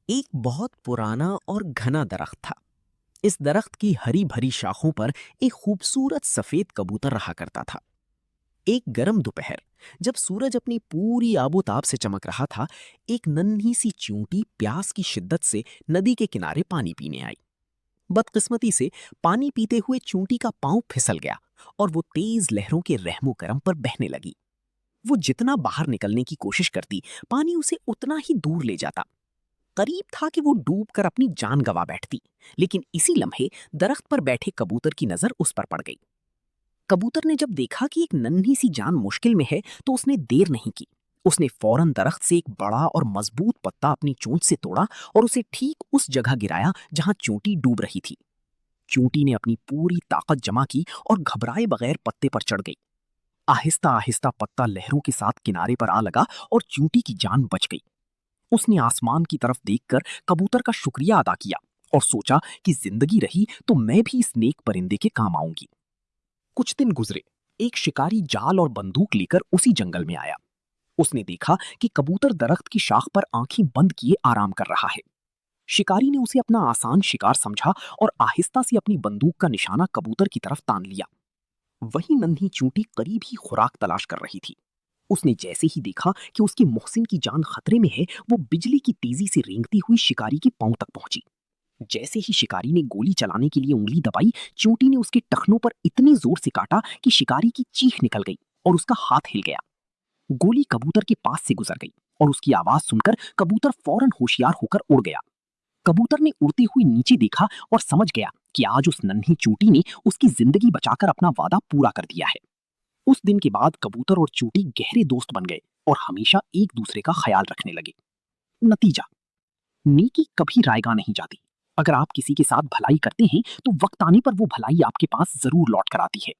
एक बहुत पुराना और घना दरख्त था। इस दरख्त की हरी भरी शाखों पर एक खूबसूरत सफेद कबूतर रहा करता था। एक गर्म दोपहर, जब सूरज अपनी पूरी आबोताब से चमक रहा था, एक नन्ही सी चींटी प्यास की शिद्दत से नदी के किनारे पानी पीने आई। बदकिस्मती से पानी पीते हुए चूंटी का पांव फिसल गया और वो तेज लहरों के रहमो करम पर बहने लगी। वो जितना बाहर निकलने की कोशिश करती, पानी उसे उतना ही दूर ले जाता। करीब था कि वो डूबकर अपनी जान गंवा बैठती, लेकिन इसी लम्हे दरख्त पर बैठे कबूतर की नजर उस पर पड़ गई। कबूतर ने जब देखा कि एक नन्ही सी जान मुश्किल में है, तो उसने देर नहीं की। उसने फौरन दरख्त से एक बड़ा और मजबूत पत्ता अपनी चोंच से तोड़ा और उसे ठीक उस जगह गिराया जहां चूंटी डूब रही थी। चूंटी ने अपनी पूरी ताकत जमा की और घबराए बगैर पत्ते पर चढ़ गई। आहिस्ता आहिस्ता पत्ता लहरों के साथ किनारे पर आ लगा और चूंटी की जान बच गई। उसने आसमान की तरफ देखकर कबूतर का शुक्रिया अदा किया और सोचा कि जिंदगी रही तो मैं भी इस नेक परिंदे के काम आऊंगी। कुछ दिन गुजरे। एक शिकारी जाल और बंदूक लेकर उसी जंगल में आया। उसने देखा कि कबूतर दरख्त की शाख पर आंखें बंद किए आराम कर रहा है। शिकारी ने उसे अपना आसान शिकार समझा और आहिस्ता से अपनी बंदूक का निशाना कबूतर की तरफ तान लिया। वही नन्ही चूंटी करीब ही खुराक तलाश कर रही थी। उसने जैसे ही देखा कि उसके मोहसिन की जान खतरे में है, वो बिजली की तेजी से रेंगती हुई शिकारी के पांव तक पहुंची। जैसे ही शिकारी ने गोली चलाने के लिए उंगली दबाई, चींटी ने उसके टखनों पर इतनी जोर से काटा कि शिकारी की चीख निकल गई और उसका हाथ हिल गया। गोली कबूतर के पास से गुजर गई और उसकी आवाज सुनकर कबूतर फौरन होशियार होकर उड़ गया। कबूतर ने उड़ते हुए नीचे देखा और समझ गया कि आज उस नन्ही चूंटी ने उसकी जिंदगी बचाकर अपना वादा पूरा कर दिया है। उस दिन के बाद कबूतर और चूंटी गहरे दोस्त बन गए और हमेशा एक दूसरे का ख्याल रखने लगे। नतीजा, नेकी कभी रायगा नहीं जाती। अगर आप किसी के साथ भलाई करते हैं, तो वक्त आने पर वो भलाई आपके पास जरूर लौट कर आती है।